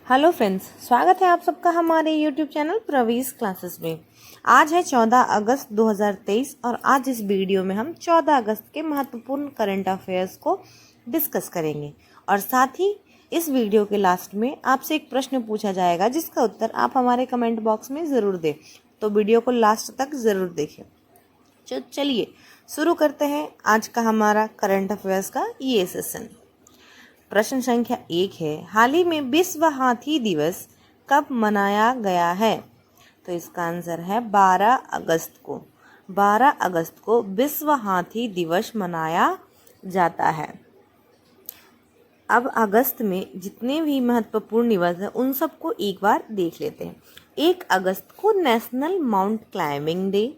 Hello friends, स्वागत है आप सबका हमारे यूट्यूब चैनल प्रवीज क्लासेस में। आज है 14 अगस्त 2023 और आज इस वीडियो में हम 14 अगस्त के महत्वपूर्ण करंट अफेयर्स को डिस्कस करेंगे और साथ ही इस वीडियो के लास्ट में आपसे एक प्रश्न पूछा जाएगा जिसका उत्तर आप हमारे कमेंट बॉक्स में ज़रूर दें। तो वीडियो को लास्ट तक ज़रूर देखें। चलिए शुरू करते हैं आज का हमारा करंट अफेयर्स का ये सेशन। प्रश्न संख्या 1 है, हाल ही में विश्व हाथी दिवस कब मनाया गया है? तो इसका आंसर है 12 अगस्त को। 12 अगस्त को विश्व हाथी दिवस मनाया जाता है। अब अगस्त में जितने भी महत्वपूर्ण दिवस हैं उन सबको एक बार देख लेते हैं। 1 अगस्त को नेशनल माउंट क्लाइंबिंग डे,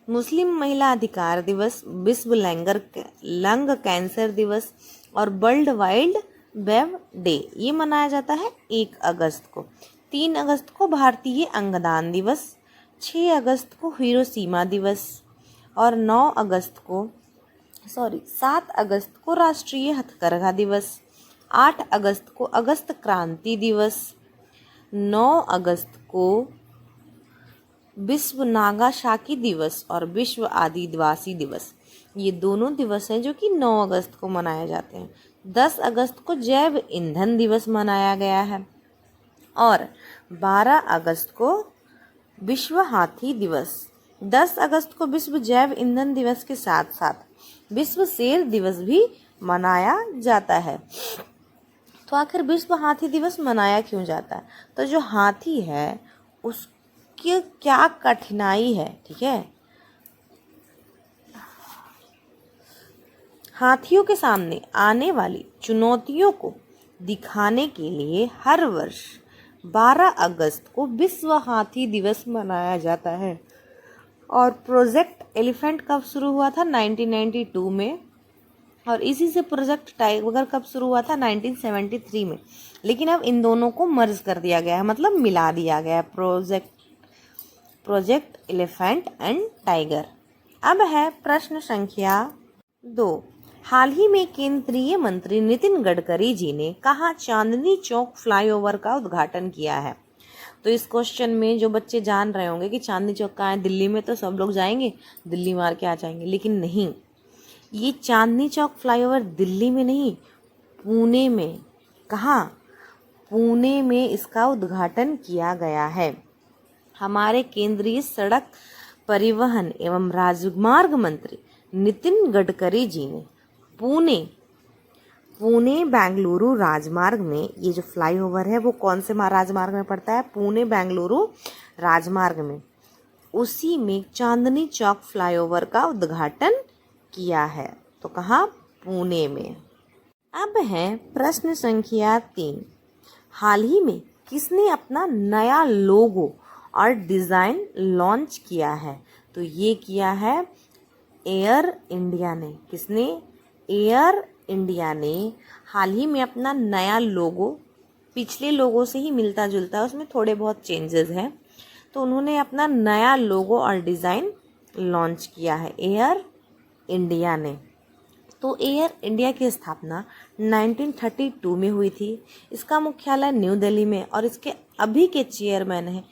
मुस्लिम महिला अधिकार दिवस, विश्व लंग कैंसर दिवस और वर्ल्ड वाइल्ड वेब डे ये मनाया जाता है 1 अगस्त को। 3 अगस्त को भारतीय अंगदान दिवस, 6 अगस्त को हिरोशिमा दिवस और 7 अगस्त को राष्ट्रीय हथकरघा दिवस, 8 अगस्त को अगस्त क्रांति दिवस, 9 अगस्त को विश्व नागासाकी दिवस और विश्व आदिवासी दिवस। ये दोनों दिवस हैं जो कि 9 अगस्त को मनाए जाते हैं। 10 अगस्त को जैव ईंधन दिवस मनाया गया है और 12 अगस्त को विश्व हाथी दिवस। 10 अगस्त को विश्व जैव ईंधन दिवस के साथ साथ विश्व शेर दिवस भी मनाया जाता है। तो आखिर विश्व हाथी दिवस मनाया क्यों जाता है? तो जो हाथी है उसकी क्या कठिनाई है, ठीक है। हाथियों के सामने आने वाली चुनौतियों को दिखाने के लिए हर वर्ष 12 अगस्त को विश्व हाथी दिवस मनाया जाता है। और प्रोजेक्ट एलिफेंट कब शुरू हुआ था? 1992 में। और इसी से प्रोजेक्ट टाइगर कब शुरू हुआ था? 1973 में। लेकिन अब इन दोनों को मर्ज कर दिया गया है, मतलब मिला दिया गया है, प्रोजेक्ट एलिफेंट एंड टाइगर। अब है प्रश्न संख्या 2। हाल ही में केंद्रीय मंत्री नितिन गडकरी जी ने कहाँ चांदनी चौक फ्लाईओवर का उद्घाटन किया है? तो इस क्वेश्चन में जो बच्चे जान रहे होंगे कि चांदनी चौक कहाँ है, दिल्ली में, तो सब लोग जाएंगे दिल्ली मार के आ जाएंगे, लेकिन नहीं, ये चांदनी चौक फ्लाईओवर दिल्ली में नहीं, पुणे में। कहाँ? पुणे में इसका उद्घाटन किया गया है। हमारे केंद्रीय सड़क परिवहन एवं राजमार्ग मंत्री नितिन गडकरी जी ने पुणे बेंगलुरु राजमार्ग में, ये जो फ्लाईओवर है वो कौन से राजमार्ग में पड़ता है? पुणे बेंगलुरु राजमार्ग में। उसी में चांदनी चौक फ्लाईओवर का उद्घाटन किया है। तो कहाँ? पुणे में। अब है प्रश्न संख्या 3। हाल ही में किसने अपना नया लोगो और डिज़ाइन लॉन्च किया है? तो ये किया है एयर इंडिया ने। किसने? एयर इंडिया ने हाल ही में अपना नया लोगो, पिछले लोगो से ही मिलता जुलता है, उसमें थोड़े बहुत चेंजेस हैं, तो उन्होंने अपना नया लोगो और डिज़ाइन लॉन्च किया है एयर इंडिया ने। तो एयर इंडिया की स्थापना 1932 में हुई थी। इसका मुख्यालय न्यू दिल्ली में और इसके अभी के चेयरमैन हैं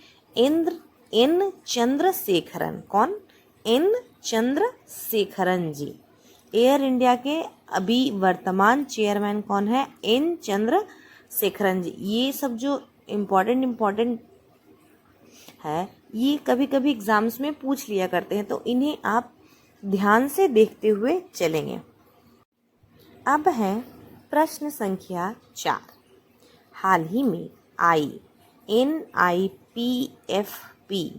एन चंद्रशेखरन। कौन? एन चंद्रशेखरन जी। एयर इंडिया के अभी वर्तमान चेयरमैन कौन है? एन चंद्रशेखरन जी। ये सब जो इम्पोर्टेंट है ये कभी कभी एग्जाम्स में पूछ लिया करते हैं, तो इन्हें आप ध्यान से देखते हुए चलेंगे। अब है प्रश्न संख्या 4। हाल ही में आई NIPFP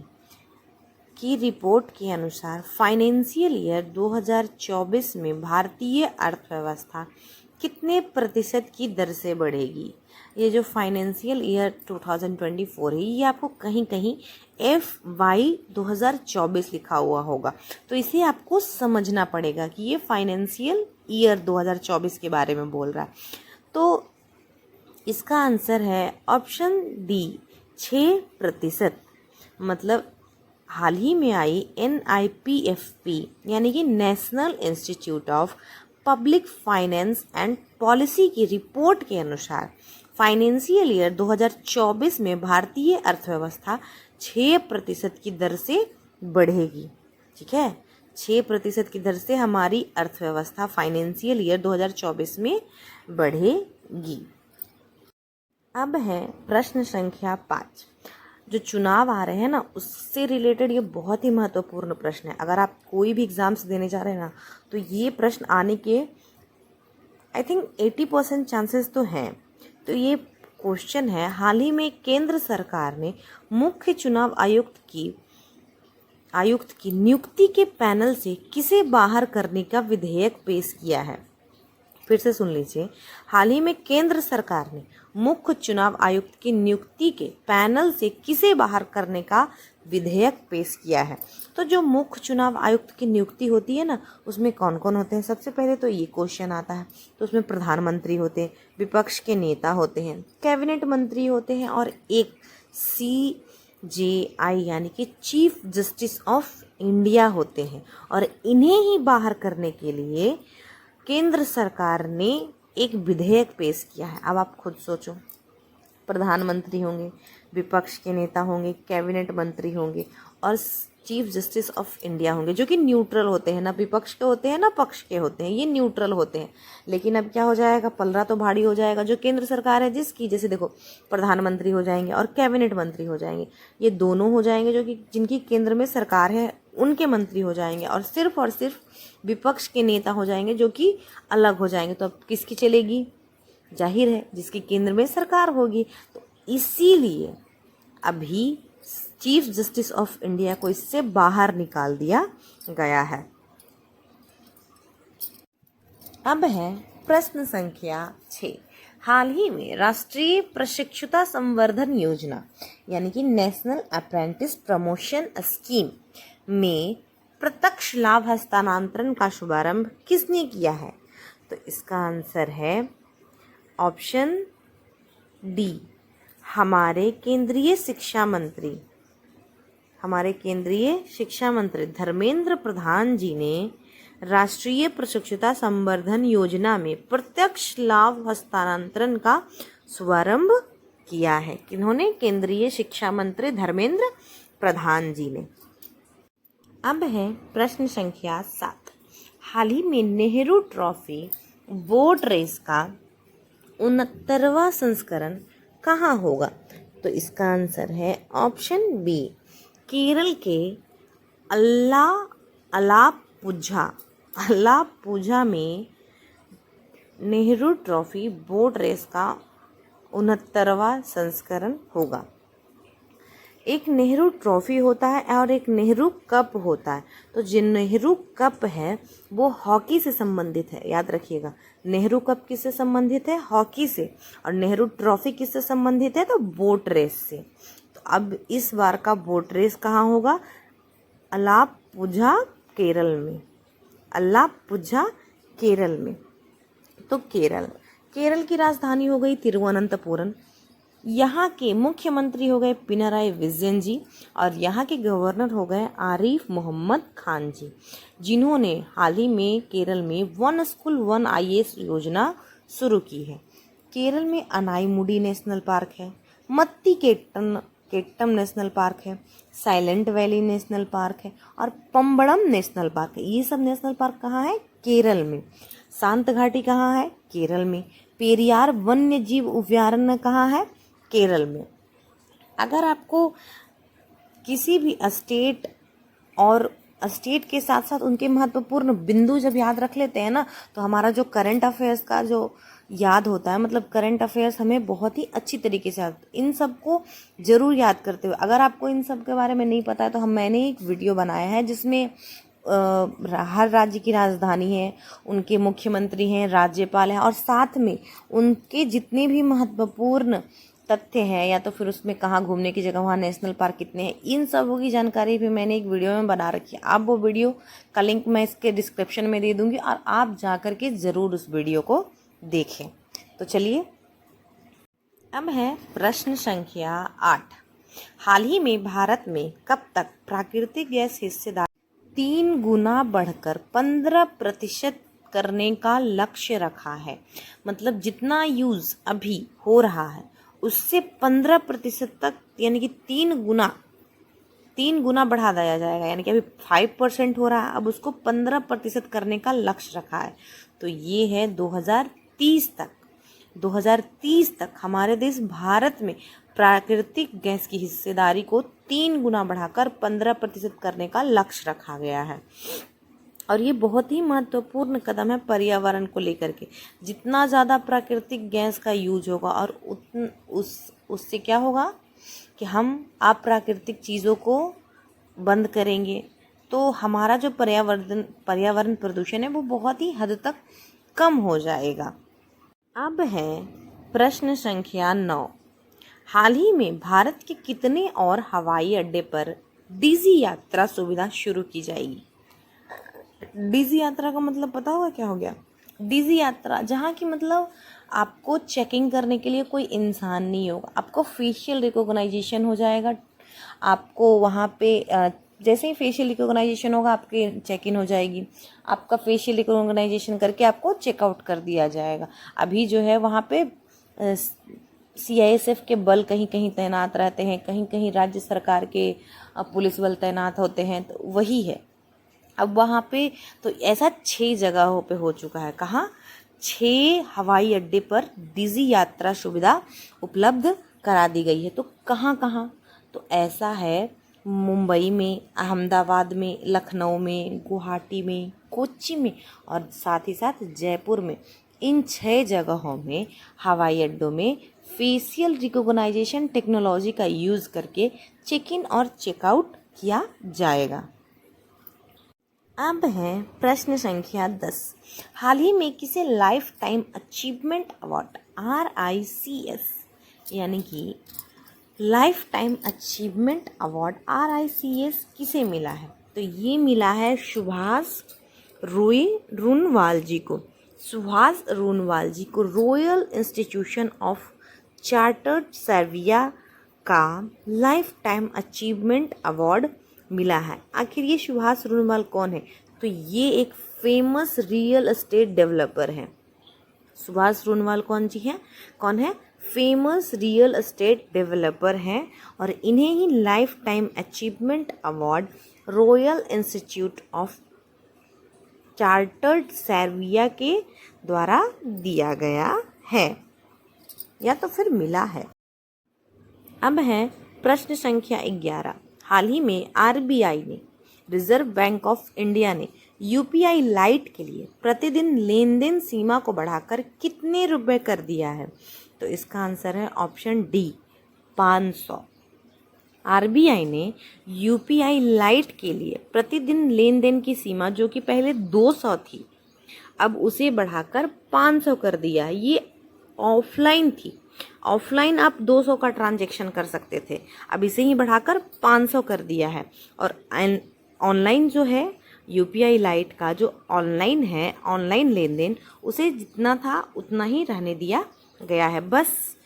की रिपोर्ट के अनुसार फाइनेंशियल ईयर 2024 में भारतीय अर्थव्यवस्था कितने प्रतिशत की दर से बढ़ेगी? ये जो फाइनेंशियल ईयर 2024 है ये आपको कहीं कहीं FY 2024 लिखा हुआ होगा, तो इसे आपको समझना पड़ेगा कि ये फाइनेंशियल ईयर 2024 के बारे में बोल रहा है। तो इसका आंसर है ऑप्शन डी, 6%। मतलब हाल ही में आई NIPFP यानी कि national institute of public finance and policy की रिपोर्ट के अनुसार फाइनेंशियल ईयर 2024 में भारतीय अर्थव्यवस्था 6% की दर से बढ़ेगी। ठीक है, 6% की दर से हमारी अर्थव्यवस्था फाइनेंशियल ईयर 2024 में बढ़ेगी। अब है प्रश्न संख्या 5। जो चुनाव आ रहे हैं ना, उससे रिलेटेड ये बहुत ही महत्वपूर्ण प्रश्न है। अगर आप कोई भी एग्जाम्स देने जा रहे हैं ना, तो ये प्रश्न आने के आई थिंक 80% चांसेस तो हैं। तो ये क्वेश्चन है, हाल ही में केंद्र सरकार ने मुख्य चुनाव आयुक्त की नियुक्ति के पैनल से किसे बाहर करने का विधेयक पेश किया है। फिर से सुन लीजिए, हाल ही में केंद्र सरकार ने मुख्य चुनाव आयुक्त की नियुक्ति के पैनल से किसे बाहर करने का विधेयक पेश किया है। तो जो मुख्य चुनाव आयुक्त की नियुक्ति होती है ना, उसमें कौन कौन होते हैं। सबसे पहले तो ये क्वेश्चन आता है, तो उसमें प्रधानमंत्री होते हैं, विपक्ष के नेता होते हैं, कैबिनेट मंत्री होते हैं, और एक CJI यानी कि चीफ जस्टिस ऑफ इंडिया होते हैं। और इन्हें ही बाहर करने के लिए केंद्र सरकार ने एक विधेयक पेश किया है। अब आप खुद सोचो, प्रधानमंत्री होंगे, विपक्ष के नेता होंगे, कैबिनेट मंत्री होंगे, और चीफ जस्टिस ऑफ इंडिया होंगे, जो कि न्यूट्रल होते हैं, ना विपक्ष के होते हैं ना पक्ष के होते हैं, ये न्यूट्रल होते हैं। लेकिन अब क्या हो जाएगा, पलड़ा तो भारी हो जाएगा। जो केंद्र सरकार है जिसकी, जैसे देखो, प्रधानमंत्री हो जाएंगे और कैबिनेट मंत्री हो जाएंगे, ये दोनों हो जाएंगे जो कि जिनकी केंद्र में सरकार है, उनके मंत्री हो जाएंगे, और सिर्फ विपक्ष के नेता हो जाएंगे जो कि अलग हो जाएंगे। तो अब किसकी चलेगी, जाहिर है जिसकी केंद्र में सरकार होगी। तो इसीलिए अभी चीफ जस्टिस ऑफ इंडिया को इससे बाहर निकाल दिया गया है। अब है प्रश्न संख्या 6। हाल ही में राष्ट्रीय प्रशिक्षुता संवर्धन योजना यानी कि नेशनल अप्रेंटिस प्रमोशन स्कीम में प्रत्यक्ष लाभ हस्तांतरण का शुभारंभ किसने किया है। तो इसका आंसर है ऑप्शन डी, हमारे केंद्रीय शिक्षा मंत्री धर्मेंद्र प्रधान जी ने राष्ट्रीय प्रशिक्षुता संवर्धन योजना में प्रत्यक्ष लाभ हस्तांतरण का शुभारंभ किया है। किन्होंने, केंद्रीय शिक्षा मंत्री धर्मेंद्र प्रधान जी ने। अब है प्रश्न संख्या 7। हाल ही में नेहरू ट्रॉफी बोट रेस का 69वां संस्करण कहाँ होगा। तो इसका आंसर है ऑप्शन बी, केरल के अलापुझा में नेहरू ट्रॉफी बोट रेस का 69वां संस्करण होगा। एक नेहरू ट्रॉफी होता है और एक नेहरू कप होता है। तो जो नेहरू कप है वो हॉकी से संबंधित है, याद रखिएगा। नेहरू कप किससे संबंधित है, हॉकी से, और नेहरू ट्रॉफी किससे संबंधित है, तो बोट रेस से। तो अब इस बार का बोट रेस कहाँ होगा, अलापुझा केरल में। तो केरल की राजधानी हो गई तिरुवनंतपुरम। यहाँ के मुख्यमंत्री हो गए पिनराई विजयन जी, और यहाँ के गवर्नर हो गए आरिफ मोहम्मद खान जी, जिन्होंने हाल ही में केरल में वन स्कूल वन IAS योजना शुरू की है। केरल में अनाईमुडी नेशनल पार्क है, मत्ती केट्टम नेशनल पार्क है, साइलेंट वैली नेशनल पार्क है, और पम्बड़म नेशनल पार्क है। ये सब नेशनल पार्क कहाँ है, केरल में। शांत घाटी कहाँ है, केरल में। पेरियार वन्य जीव अभयारण्य कहाँ है, केरल में। अगर आपको किसी भी स्टेट के साथ साथ उनके महत्वपूर्ण बिंदु जब याद रख लेते हैं ना, तो हमारा जो करंट अफेयर्स का जो याद होता है, मतलब करंट अफेयर्स हमें बहुत ही अच्छी तरीके से इन सबको जरूर याद करते हुए। अगर आपको इन सब के बारे में नहीं पता है तो मैंने एक वीडियो बनाया है जिसमें हर राज्य की राजधानी है, उनके मुख्यमंत्री हैं, राज्यपाल हैं, और साथ में उनके जितने भी महत्वपूर्ण तथ्य हैं, या तो फिर उसमें कहाँ घूमने की जगह, वहाँ नेशनल पार्क कितने हैं, इन सबों की जानकारी भी मैंने एक वीडियो में बना रखी है। आप वो वीडियो का लिंक मैं इसके डिस्क्रिप्शन में दे दूँगी, और आप जा कर के ज़रूर उस वीडियो को देखें। तो चलिए, अब है प्रश्न संख्या 8। हाल ही में भारत में कब तक प्राकृतिक गैस हिस्सेदारी 3 गुना बढ़कर 15% करने का लक्ष्य रखा है। मतलब जितना यूज़ अभी हो रहा है उससे 15% तक, यानी कि 3 गुना बढ़ा दिया जाएगा। यानी कि अभी 5% हो रहा है, अब उसको 15% करने का लक्ष्य रखा है। तो ये है 2030 तक। 2030 तक हमारे देश भारत में प्राकृतिक गैस की हिस्सेदारी को 3 गुना बढ़ाकर 15% करने का लक्ष्य रखा गया है। और ये बहुत ही महत्वपूर्ण कदम है पर्यावरण को लेकर के। जितना ज़्यादा प्राकृतिक गैस का यूज होगा और उससे क्या होगा कि हम अप्राकृतिक चीज़ों को बंद करेंगे, तो हमारा जो पर्यावरण प्रदूषण है वो बहुत ही हद तक कम हो जाएगा। अब है प्रश्न संख्या 9। हाल ही में भारत के कितने और हवाई अड्डे पर डीजी यात्रा सुविधा शुरू की जाएगी? डीजी यात्रा का मतलब पता होगा क्या हो गया? डीजी यात्रा जहाँ की मतलब आपको चेकिंग करने के लिए कोई इंसान नहीं होगा, आपको फेशियल रिकॉग्नाइजेशन हो जाएगा। आपको वहाँ पे जैसे ही फेशियल रिकॉग्नाइजेशन होगा आपकी चेक इन हो जाएगी। आपका फेशियल रिकॉग्नाइजेशन करके आपको चेकआउट कर दिया जाएगा। अभी जो है वहाँ पे CISF के बल कहीं कहीं तैनात रहते हैं, कहीं कहीं राज्य सरकार के पुलिस बल तैनात होते हैं, तो वही है। अब वहाँ पे तो ऐसा 6 जगहों पे हो चुका है। कहाँ? 6 हवाई अड्डे पर डीजी यात्रा सुविधा उपलब्ध करा दी गई है। तो कहाँ कहाँ? तो ऐसा है मुंबई में, अहमदाबाद में, लखनऊ में, गुवाहाटी में, कोच्चि में और साथ ही साथ जयपुर में। इन 6 जगहों में हवाई अड्डों में फेशियल रिकॉग्नाइजेशन टेक्नोलॉजी का यूज़ करके चेक इन और चेकआउट किया जाएगा। अब है प्रश्न संख्या 10। हाल ही में किसे life time achievement award RICS यानी कि life time achievement award RICS किसे मिला है? तो ये मिला है सुभाष रूनवाल जी को। सुभाष रूनवाल जी को royal institution of Chartered Serbia का लाइफ टाइम अचीवमेंट अवार्ड मिला है। आखिर ये सुभाष रूनवाल कौन है? तो ये एक फेमस रियल एस्टेट डेवलपर हैं। सुभाष रूनवाल कौन है? फेमस रियल एस्टेट डेवलपर हैं और इन्हें ही lifetime achievement award Royal Institute of Chartered Surveyors के द्वारा दिया गया है या तो फिर मिला है। अब है प्रश्न संख्या 11। हाल ही में RBI ने, रिजर्व बैंक ऑफ इंडिया ने UPI लाइट के लिए प्रतिदिन लेन देन सीमा को बढ़ाकर कितने रुपए कर दिया है? तो इसका आंसर है ऑप्शन डी, 500। RBI ने UPI लाइट के लिए प्रतिदिन लेन देन की सीमा जो कि पहले 200 थी, अब उसे बढ़ाकर 500 कर दिया। ये ऑफलाइन थी। ऑफलाइन आप 200 का ट्रांजैक्शन कर सकते थे, अब इसे ही बढ़ाकर 500 कर दिया है। और ऑनलाइन जो है UPI लाइट का जो ऑनलाइन है, ऑनलाइन लेन देन, उसे जितना था उतना ही रहने दिया गया है। बस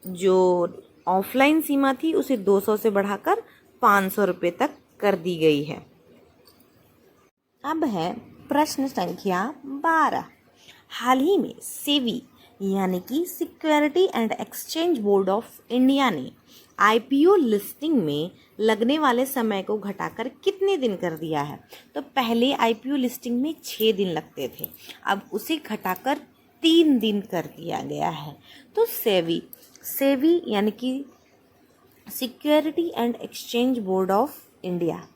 जो ऑफलाइन सीमा थी उसे 200 से बढ़ाकर 500 रुपये तक कर दी गई है। अब है प्रश्न संख्या 12। हाल ही में सेबी यानी कि security and exchange board of India ने IPO लिस्टिंग में लगने वाले समय को घटाकर कितने दिन कर दिया है? तो पहले IPO लिस्टिंग में 6 दिन लगते थे, अब उसे घटाकर 3 दिन कर दिया गया है। तो सेबी यानी कि security and exchange board of India,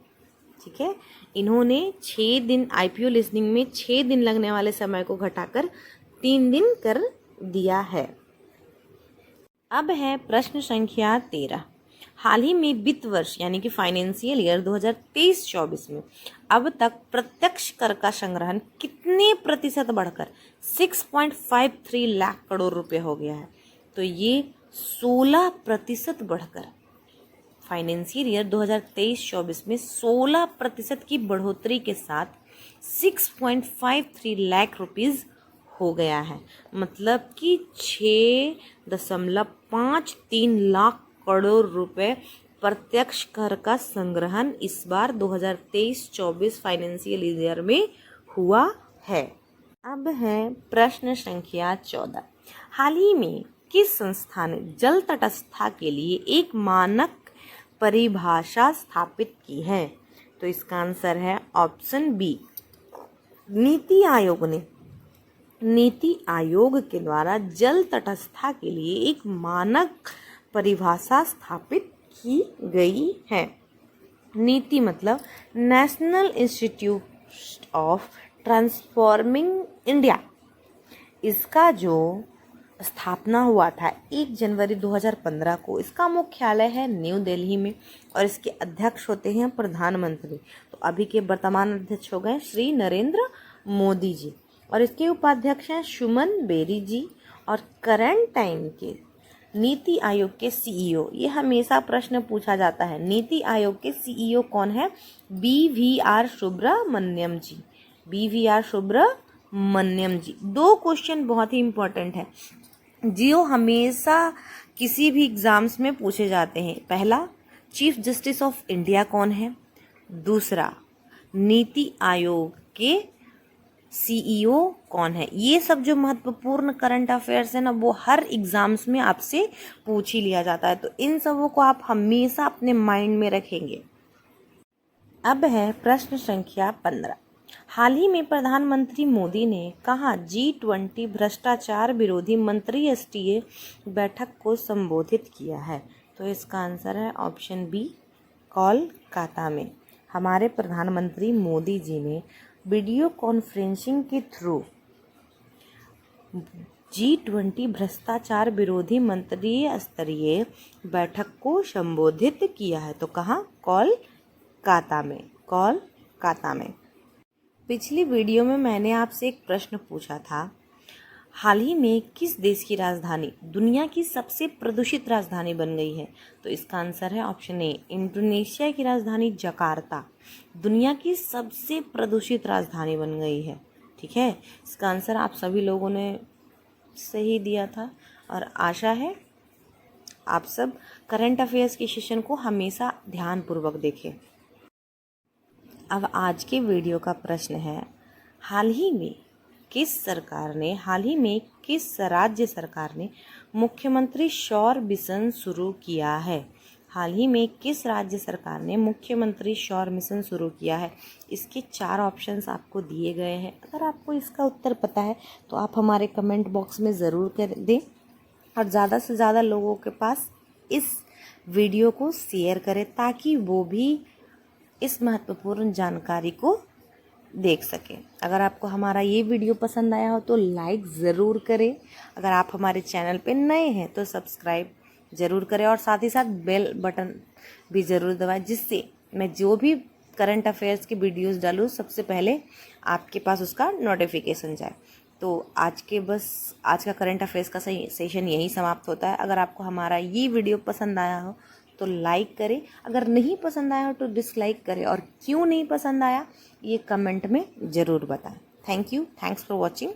ठीक है, इन्होंने 6 दिन IPO लिस्टिंग में 6 दिन लगने वाले समय को घटाकर 3 दिन कर दिया है। अब है प्रश्न संख्या 13। हाल ही में वित्त वर्ष यानी कि फाइनेंशियल ईयर 2023-24 में अब तक प्रत्यक्ष कर का संग्रहण कितने प्रतिशत बढ़कर 6.53 लाख करोड़ रुपए हो गया है? तो ये 16% बढ़कर फाइनेंशियल ईयर 2023-24 में 16% की बढ़ोतरी के साथ 6.53 लाख रुपीज़ हो गया है। मतलब कि 6.53 लाख करोड़ रुपए प्रत्यक्ष कर का संग्रहण इस बार 2023-24 फाइनेंशियल ईयर में हुआ है। अब है प्रश्न संख्या 14। हाल ही में किस संस्था ने जल तटस्थता के लिए एक मानक परिभाषा स्थापित की है? तो इसका आंसर है ऑप्शन बी, नीति आयोग ने। नीति आयोग के द्वारा जल तटस्थता के लिए एक मानक परिभाषा स्थापित की गई है। नीति मतलब national institute of transforming India. इसका जो स्थापना हुआ था 1 जनवरी 2015 को। इसका मुख्यालय है न्यू दिल्ली में और इसके अध्यक्ष होते हैं प्रधानमंत्री। तो अभी के वर्तमान अध्यक्ष हो गए श्री नरेंद्र मोदी जी और इसके उपाध्यक्ष हैं सुमन बेरी जी। और करंट टाइम के नीति आयोग के सीईओ, ये हमेशा प्रश्न पूछा जाता है, नीति आयोग के सीईओ कौन है? BVR सुब्रमण्यम जी। BVR सुब्रमण्यम जी। 2 क्वेश्चन बहुत ही इंपॉर्टेंट है जो हमेशा किसी भी एग्जाम्स में पूछे जाते हैं। पहला, चीफ जस्टिस ऑफ इंडिया कौन है? दूसरा, नीति आयोग के सीईओ कौन है? ये सब जो महत्वपूर्ण करंट अफेयर्स है ना, वो हर एग्जाम्स में आपसे पूछ ही लिया जाता है। तो इन सबों को आप हमेशा अपने माइंड में रखेंगे। अब है प्रश्न संख्या 15। हाल ही में प्रधानमंत्री मोदी ने कहाँ G20 भ्रष्टाचार विरोधी मंत्रिस्तरीय बैठक को संबोधित किया है? तो इसका आंसर है ऑप्शन बी, कोलकाता में। हमारे प्रधानमंत्री मोदी जी ने वीडियो कॉन्फ्रेंसिंग के थ्रू G20 भ्रष्टाचार विरोधी मंत्रिस्तरीय स्तरीय बैठक को संबोधित किया है। तो कहाँ? कोलकाता में। कोलकाता में। पिछली वीडियो में मैंने आपसे एक प्रश्न पूछा था, हाल ही में किस देश की राजधानी दुनिया की सबसे प्रदूषित राजधानी बन गई है? तो इसका आंसर है ऑप्शन ए, इंडोनेशिया की राजधानी जकार्ता दुनिया की सबसे प्रदूषित राजधानी बन गई है। ठीक है, इसका आंसर आप सभी लोगों ने सही दिया था और आशा है आप सब करंट अफेयर्स के सेशन को हमेशा ध्यानपूर्वक देखें। अब आज के वीडियो का प्रश्न है, हाल ही में किस राज्य सरकार ने मुख्यमंत्री सौर मिशन शुरू किया है? हाल ही में किस राज्य सरकार ने मुख्यमंत्री सौर मिशन शुरू किया है? इसके 4 ऑप्शंस आपको दिए गए हैं। अगर आपको इसका उत्तर पता है तो आप हमारे कमेंट बॉक्स में ज़रूर कर दें और ज़्यादा से ज़्यादा लोगों के पास इस वीडियो को शेयर करें ताकि वो भी इस महत्वपूर्ण जानकारी को देख सकें। अगर आपको हमारा ये वीडियो पसंद आया हो तो लाइक ज़रूर करें। अगर आप हमारे चैनल पे नए हैं तो सब्सक्राइब ज़रूर करें और साथ ही साथ बेल बटन भी ज़रूर दबाएं, जिससे मैं जो भी करंट अफेयर्स की वीडियोस डालूँ सबसे पहले आपके पास उसका नोटिफिकेशन जाए। तो आज का करंट अफेयर्स का सेशन यही समाप्त होता है। अगर आपको हमारा ये वीडियो पसंद आया हो तो लाइक करें, अगर नहीं पसंद आया हो तो डिसलाइक करें और क्यों नहीं पसंद आया ये कमेंट में ज़रूर बताएं। Thank you, thanks for watching.